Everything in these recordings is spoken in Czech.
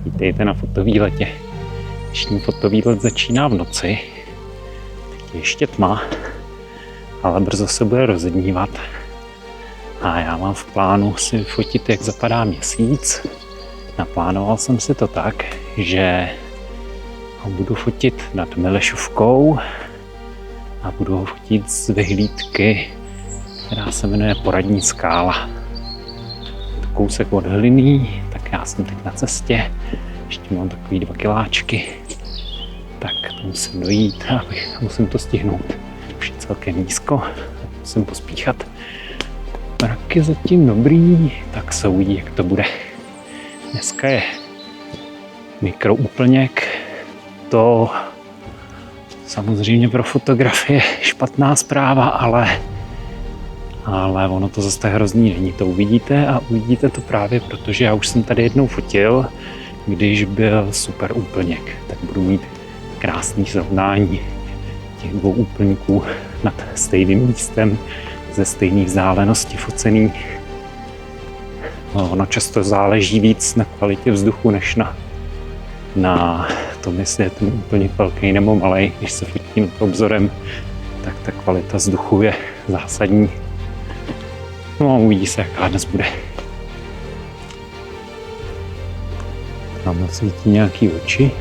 Vítejte na fotovýletě. Dnešní fotovýlet začíná v noci. Teď je ještě tma, ale brzo se bude rozednívat. A já mám v plánu si fotit, jak zapadá měsíc. Naplánoval jsem si to tak, že ho budu fotit nad Milešovkou a budu ho fotit z vyhlídky, která se jmenuje Poradní skála. To kousek od Hliný, tak já jsem teď na cestě. Ještě mám takový 2 kiláčky, tak to musím dojít a musím to stihnout. Už je celkem nízko, musím pospíchat. Mrak je zatím dobrý, tak se uvidí, jak to bude. Dneska je mikroúplněk, to samozřejmě pro fotografie špatná zpráva, ale ono to zase tak hrozný není. To uvidíte a uvidíte to právě, protože já už jsem tady jednou fotil, když byl super úplněk, tak budu mít krásný srovnání těch 2 úplňků nad stejným místem ze stejné vzdálenosti focený. Ono často záleží víc na kvalitě vzduchu, než na tom, jestli je ten úplněk velký nebo malej. Když se fotí nad obzorem, tak ta kvalita vzduchu je zásadní. No a uvidí se, jaká dnes bude. Tam svítí nějaký oči.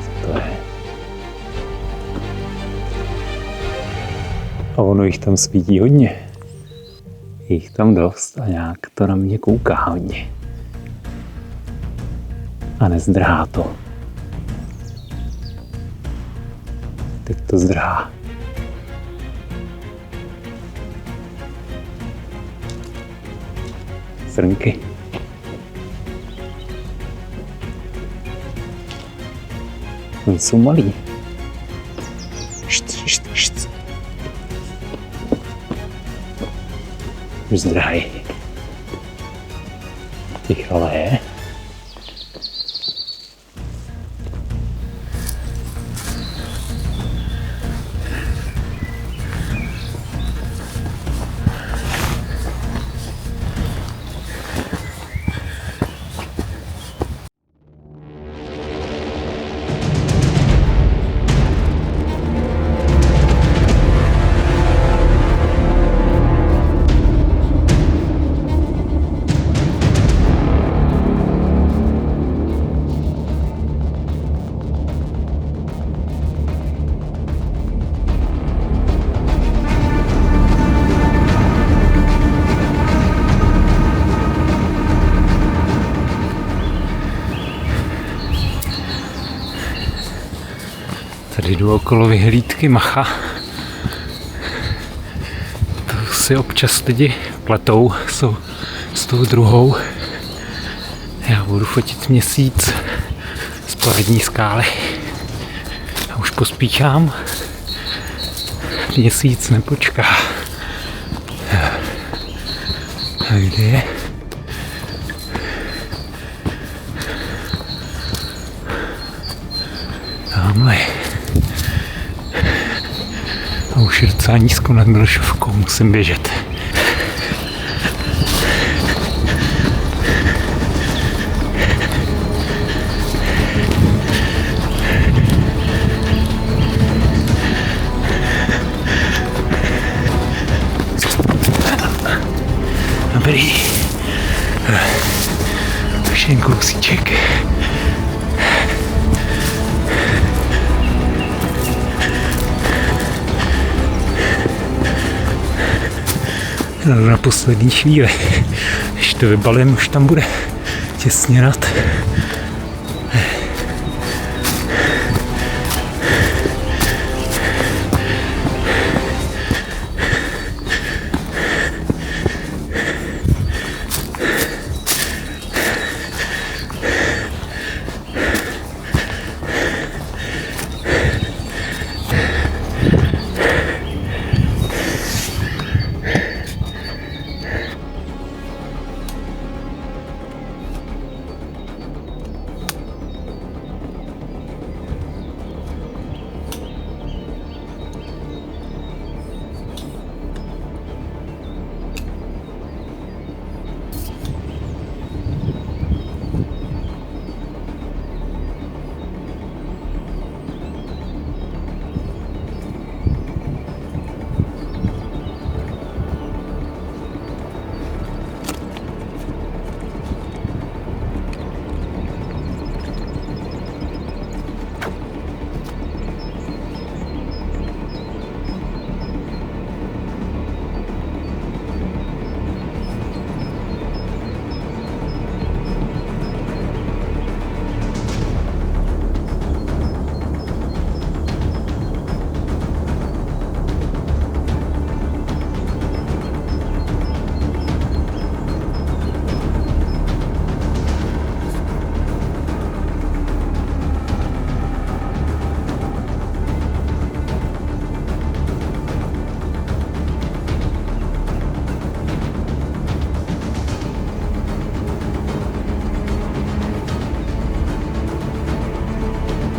Co to je? A ono jich tam svítí hodně. Je jich tam dost a nějak to na mě kouká hodně. A nezdrhá to. Teď to zdrhá. Srnky. Oni jsou malí. Št. Už zdrhají. Těch ale je. Tady jdu okolo vyhlídky Macha. To si občas lidi pletou s tou druhou. Já budu fotit měsíc z Poradní skály. A už pospíchám. Měsíc nepočká. A kde je? Tamhle. A už je docela nízko nad Milešovkou, musím běžet. Dobrý. Už jen kousíček. Na poslední chvíli. Když to vybalím, už tam bude těsně nad.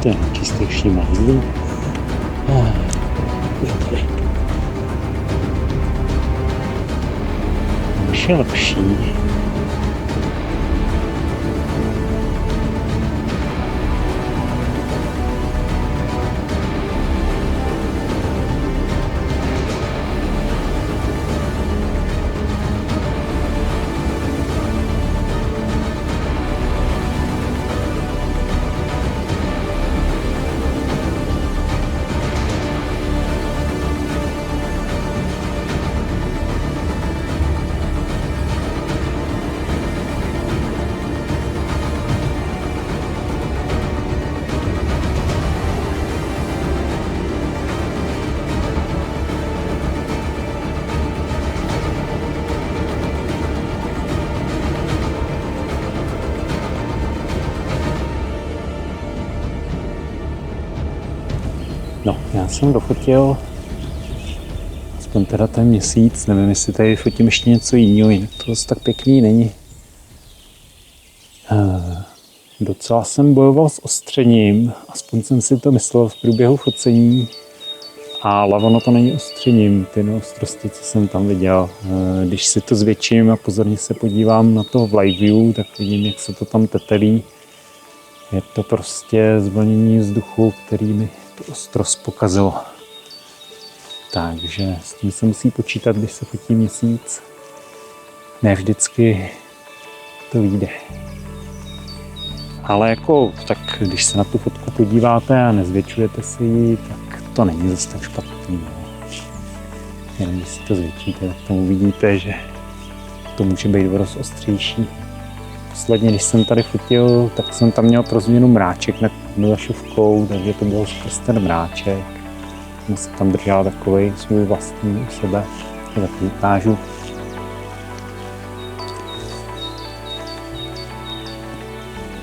To je čistější mazlí. Už je lepší. No, já jsem dofotil aspoň teda ten měsíc, nevím, jestli tady fotím ještě něco jiného, jinak to zase tak pěkný není. Docela jsem bojoval s ostřením, aspoň jsem si to myslel v průběhu focení, ale ono to není ostřením, ty neostrosti, co jsem tam viděl. Když si to zvětším a pozorně se podívám na to v live view, tak vidím, jak se to tam tetelí. Je to prostě zvlnění vzduchu, který mi tu ostrost pokazilo. Takže s tím se musí počítat, když se fotí měsíc. Ne vždycky to vyjde. Ale jako, tak když se na tu fotku podíváte a nezvětšujete si ji, tak to není zase tak špatný. Jenom když si to zvětšíte, tak tam uvidíte, že to může být dost ostřejší. Posledně, když jsem tady fotil, tak jsem tam měl pro změnu mráček nad šovkou, takže to byl skrz ten mráček. Jsem se tam držel takovej svůj vlastní u sebe, to taky ukážu.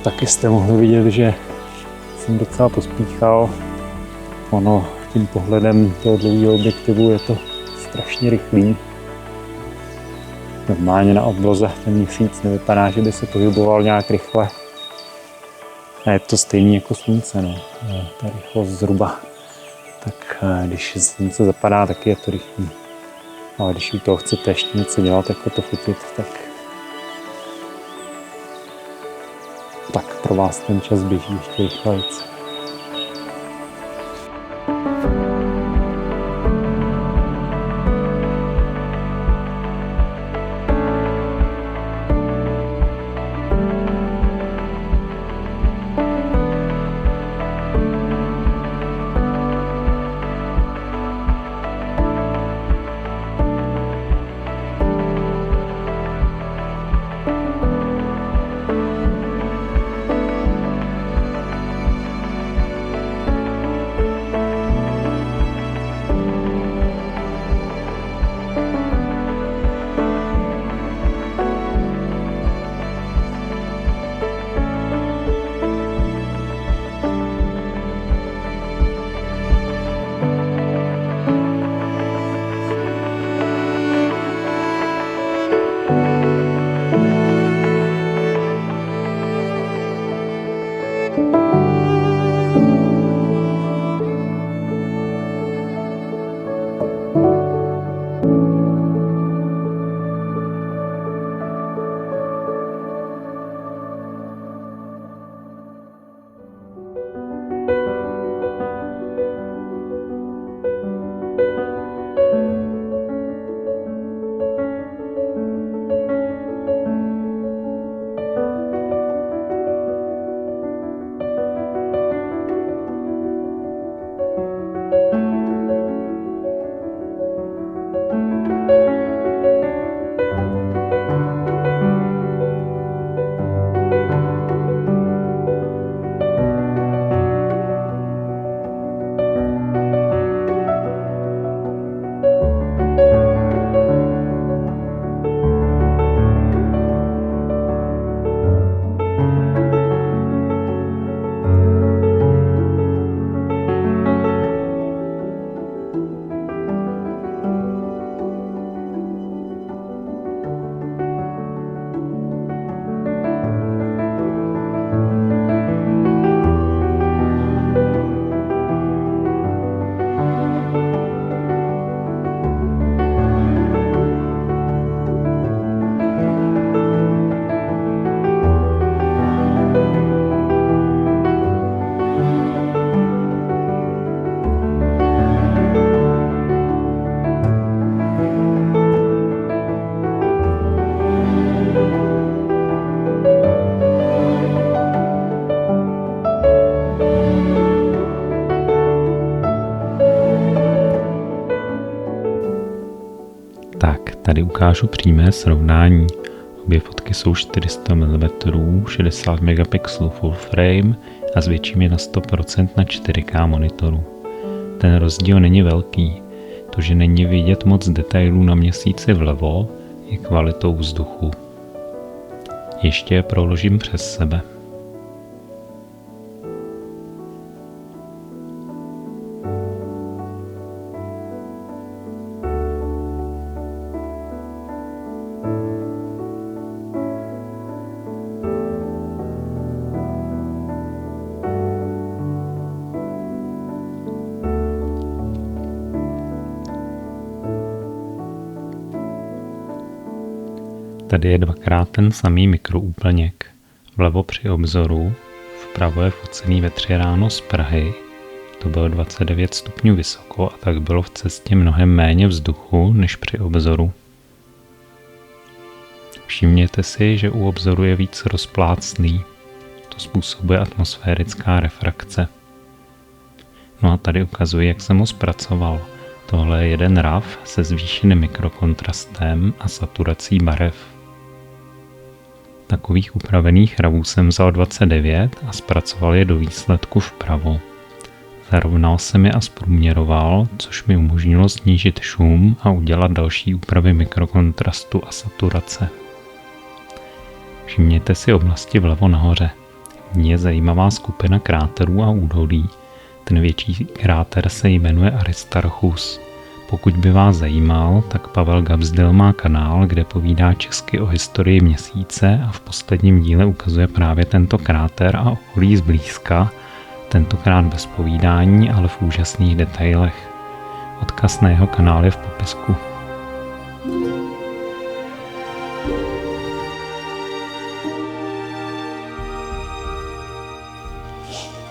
Taky jste mohli vidět, že jsem docela pospíchal. Ono tím pohledem toho dlouhého objektivu je to strašně rychlý. Normálně na obloze ten měsíc nevypadá, že by se pohyboval nějak rychle. A je to stejný jako slunce, no. Ta rychlost zhruba. Tak když slunce zapadá, taky je to rychlý. Ale když u toho chcete ještě něco dělat, jako to fotit, tak pro vás ten čas běží ještě rychleji. Tady ukážu přímé srovnání. Obě fotky jsou 400 mm, 60 megapixelů full frame a zvětším je na 100% na 4K monitoru. Ten rozdíl není velký. To, že není vidět moc detailů na měsíci vlevo, je kvalitou vzduchu. Ještě je proložím přes sebe. Tady je dvakrát ten samý mikroúplněk. Vlevo při obzoru, vpravo je focený ve 3 ráno z Prahy. To bylo 29 stupňů vysoko a tak bylo v cestě mnohem méně vzduchu než při obzoru. Všimněte si, že u obzoru je víc rozplácný. To způsobuje atmosférická refrakce. No a tady ukazuji, jak jsem ho zpracoval. Tohle je jeden RAW se zvýšeným mikrokontrastem a saturací barev. Takových upravených RAWů jsem vzal 29 a zpracoval je do výsledku vpravo. Zarovnal jsem je a zprůměroval, což mi umožnilo snížit šum a udělat další úpravy mikrokontrastu a saturace. Všimněte si oblasti vlevo nahoře. V ní je zajímavá skupina kráterů a údolí. Ten větší kráter se jmenuje Aristarchus. Pokud by vás zajímal, tak Pavel Gabsdil má kanál, kde povídá česky o historii Měsíce a v posledním díle ukazuje právě tento kráter a okolí zblízka, tentokrát bez povídání, ale v úžasných detailech. Odkaz na jeho kanál je v popisku.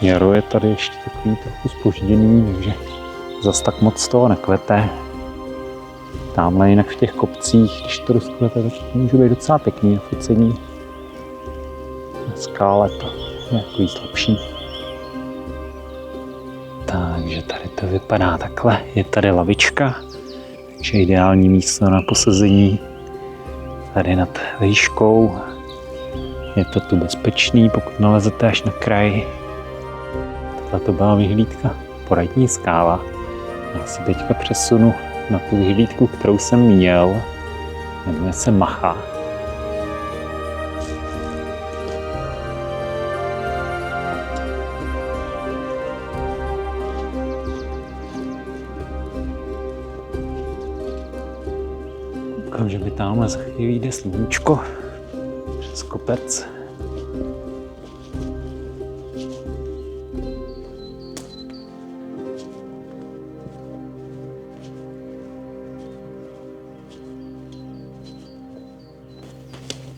Jaro je tady ještě takový trochu zpožděný, takže zas tak moc toho nekvete. Tamhle jinak v těch kopcích, když to rozkvete, tak to může být docela pěkný na focení. Na skále to je takový slabší. Takže tady to vypadá takhle. Je tady lavička, takže ideální místo na posazení. Tady nad výškou. Je to tu bezpečný, pokud nalezete až na kraj. Tohle to byla vyhlídka Poradní skála. Já se teďka přesunu na tu vyhlídku, kterou jsem měl. Jmenuje se Macha. Koukám, že mi tamhle za chvíli vyjde sluníčko přes kopec.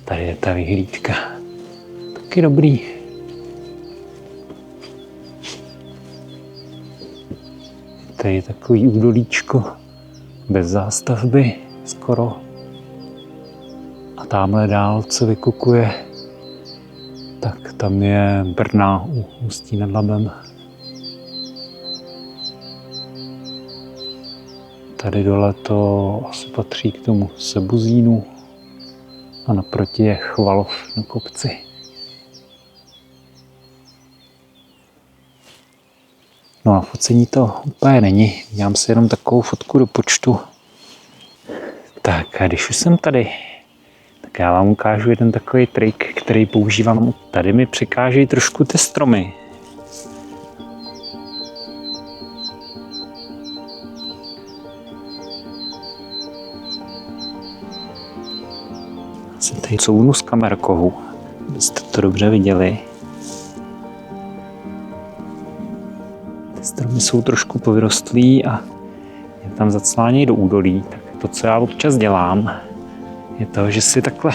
Tady je ta vyhlídka. Taky dobrý. Tady je takový údolíčko bez zástavby skoro. A tamhle dál, co vykukuje, tak tam je Brna u Ústí nad Labem. Tady dole to asi patří k tomu Sebuzínu. A naproti je Chvalov na kopci. No a focení to úplně není. Dělám si jenom takovou fotku do počtu. Tak a když už jsem tady, tak já vám ukážu jeden takový trik, který používám. Tady mi překážejí trošku ty stromy. Jsem tady couvnu s kamerkou, abyste to dobře viděli. Ty stromy jsou trošku povyrostlý a je tam zaclánějí do údolí. Tak to, co já občas dělám, je to, že si takhle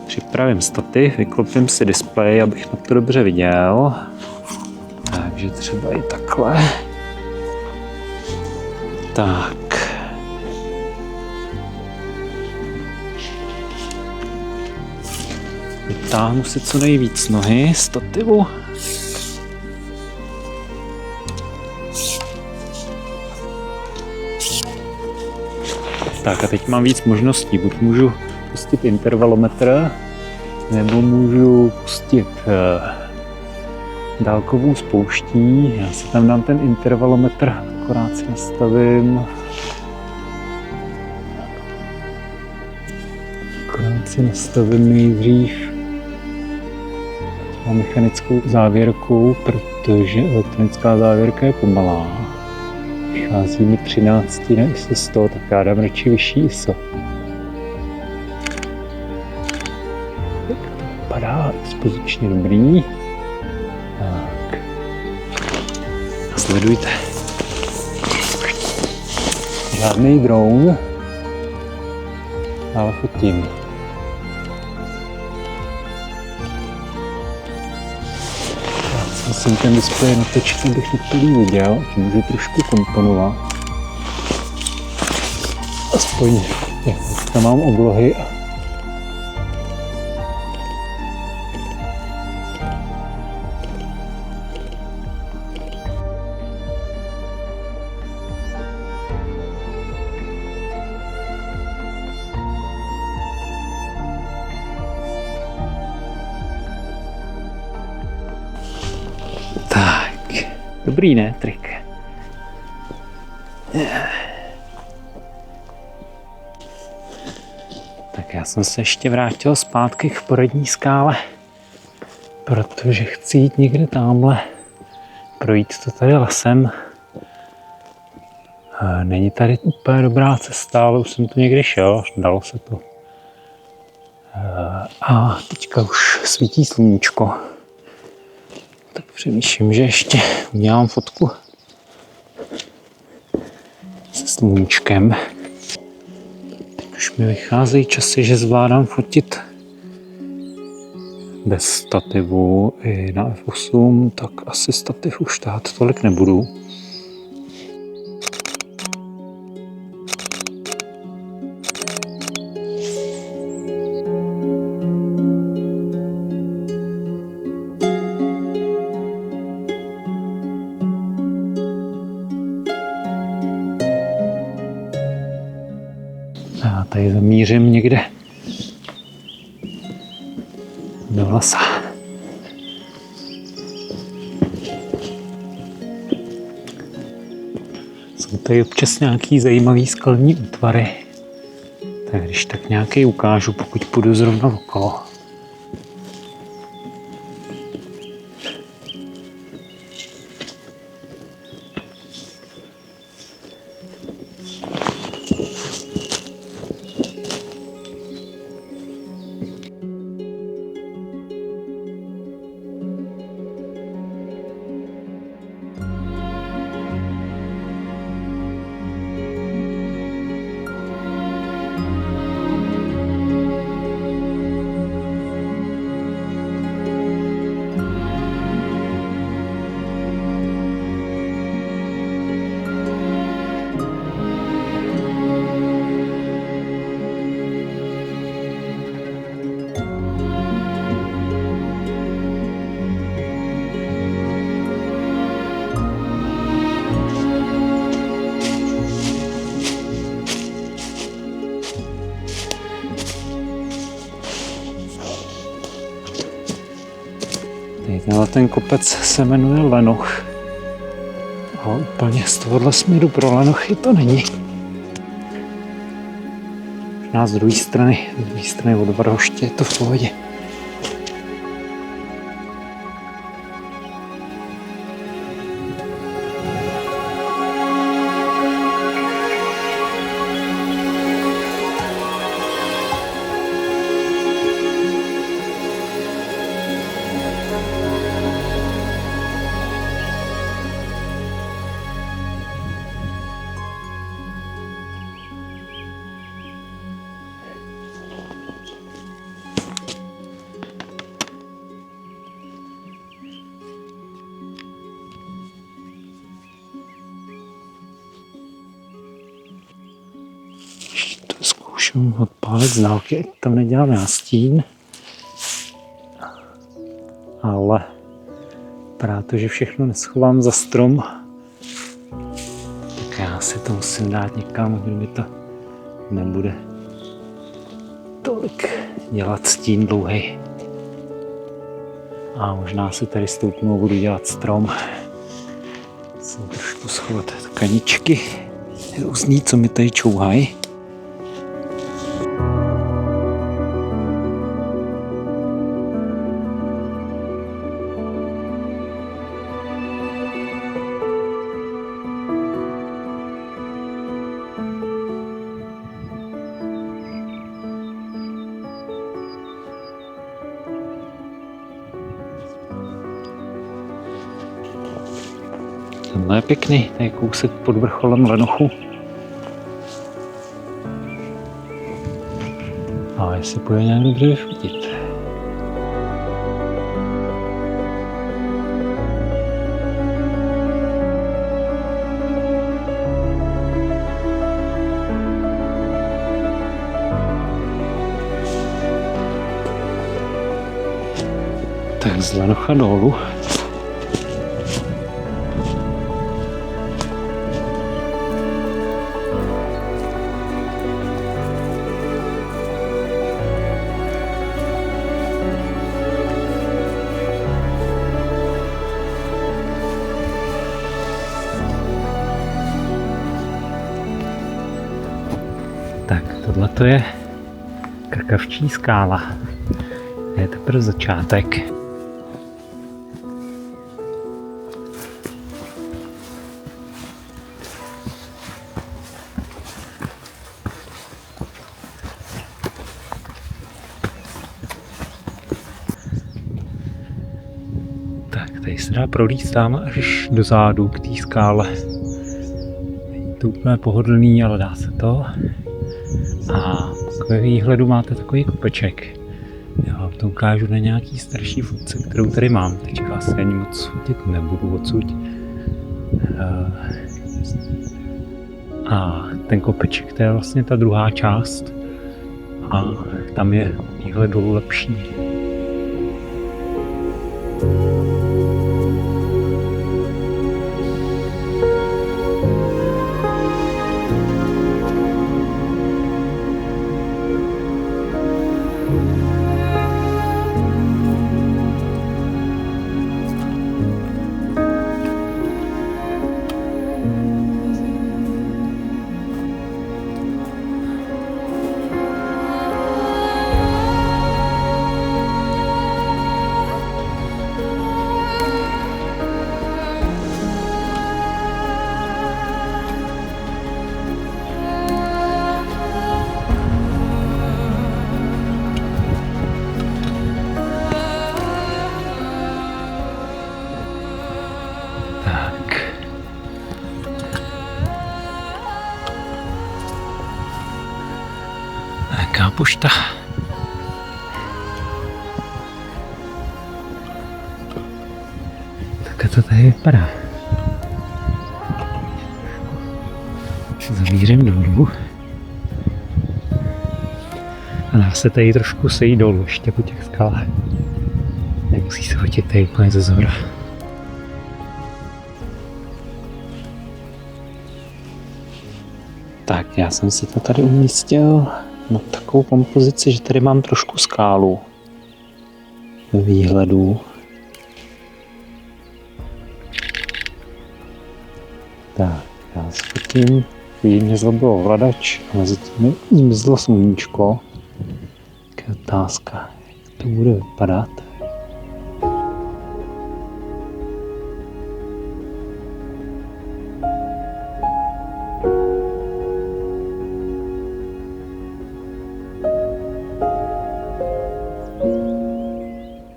připravím stativ, vyklopím si displej, abych na to dobře viděl. Takže třeba i takhle. Tak. Vytáhnu si co nejvíc nohy stativu. Tak a teď mám víc možností. Buď můžu pustit intervalometr, nebo můžu pustit dálkovou spouští. Já si tam dám ten intervalometr, akorát si nastavím nejdřív mechanickou závěrku, protože elektronická závěrka je pomalá. Vychází mi 13 na ISO 100, tak já dám radši vyšší ISO. Tak to vypadá expozičně dobrý. Tak. A sledujte. Žádný dron, ale fotím. Musím ten displej natočit, abych to celý viděl, že můžu trošku komponovat. Aspoň jak tam mám oblohy. Dobrý, ne, trik. Tak já jsem se ještě vrátil zpátky k poradní skále, protože chci jít někde tamhle, projít to tady lesem. Není tady úplně dobrá cesta, ale už jsem tu někdy šel, dalo se to. A teďka už svítí sluníčko. Tak přemýšlím, že ještě udělám fotku se sluníčkem. Teď už mi vycházejí časy, že zvládám fotit bez stativu i na F8, tak asi stativ už tát tolik nebudu. Já tady zamířím někde do lesa. Jsou tady občas nějaký zajímavý skalní útvary. Tak když tak nějaký ukážu, pokud půjdu zrovna okolo. Tenhle ten kopec se jmenuje Lenoch. A úplně z tohohle směru pro Lenochy to není. Možná z druhé strany od Vrhoště je to v pohodě. Zkouším odpálit z dálky, ať tam nedělám nástín. Ale vypadá to, že všechno neschovám za strom. Tak já si to musím dát někam, kde mi to nebude tolik dělat stín dlouhý. A možná si tady stoupnu a budu dělat strom. Musím trošku schovat kaničky různý, co mi tady čouhají. Tenhle je pěkný, tady kousek pod vrcholem Lenochu. Ale jestli půjde nějak dobře vyfotit. Tak z Lenocha dolů. Tak, tohle to je Krkavčí skála. Je teprve začátek. Tak, tady se dá prolízt tam až do zádu k té skále. Není to úplně pohodlný, ale dá se to. A ve výhledu máte takový kopeček. Já vám to ukážu na nějaký starší fotce, kterou tady mám. Teďka asi ani moc fotit nebudu odsud. A ten kopeček, to je vlastně ta druhá část. A tam je výhled dolů lepší. Jaká pošta. Tak to tady vypadá. Zamířím dolů. A dá se tady trošku sejít dolů ještě po těch skalách. Nemusí se fotit tady úplně ze zhora. Tak, já jsem si to tady umístil na takovou kompozici, že tady mám trošku skálu ve výhledu. Tak, já sfotím. Mě zlobilo ovladač a mezi tím zmizlo sluníčko. Tak je otázka, jak to bude vypadat.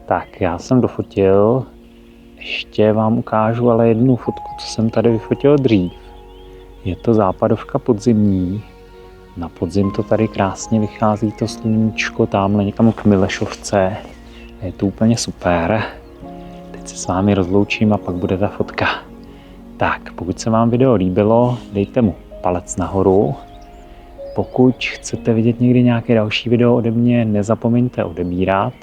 Tak, já jsem dofotil, ještě vám ukážu ale jednu fotku, co jsem tady vyfotil dřív. Je to západovka podzimní. Na podzim to tady krásně vychází to sluníčko, tamhle někam k Milešovce. Je to úplně super. Teď se s vámi rozloučím a pak bude ta fotka. Tak, pokud se vám video líbilo, dejte mu palec nahoru. Pokud chcete vidět někdy nějaké další video ode mě, nezapomeňte odebírat.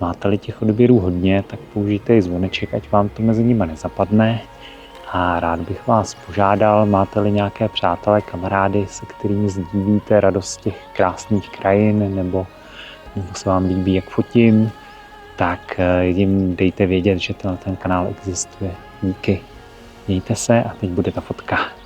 Máte-li těch odběrů hodně, tak použijte i zvoneček, ať vám to mezi nimi nezapadne. A rád bych vás požádal, máte-li nějaké přátelé, kamarády, se kterými sdílíte radost těch krásných krajin, nebo se vám líbí, jak fotím, tak jim dejte vědět, že ten kanál existuje. Díky. Mějte se a teď bude ta fotka.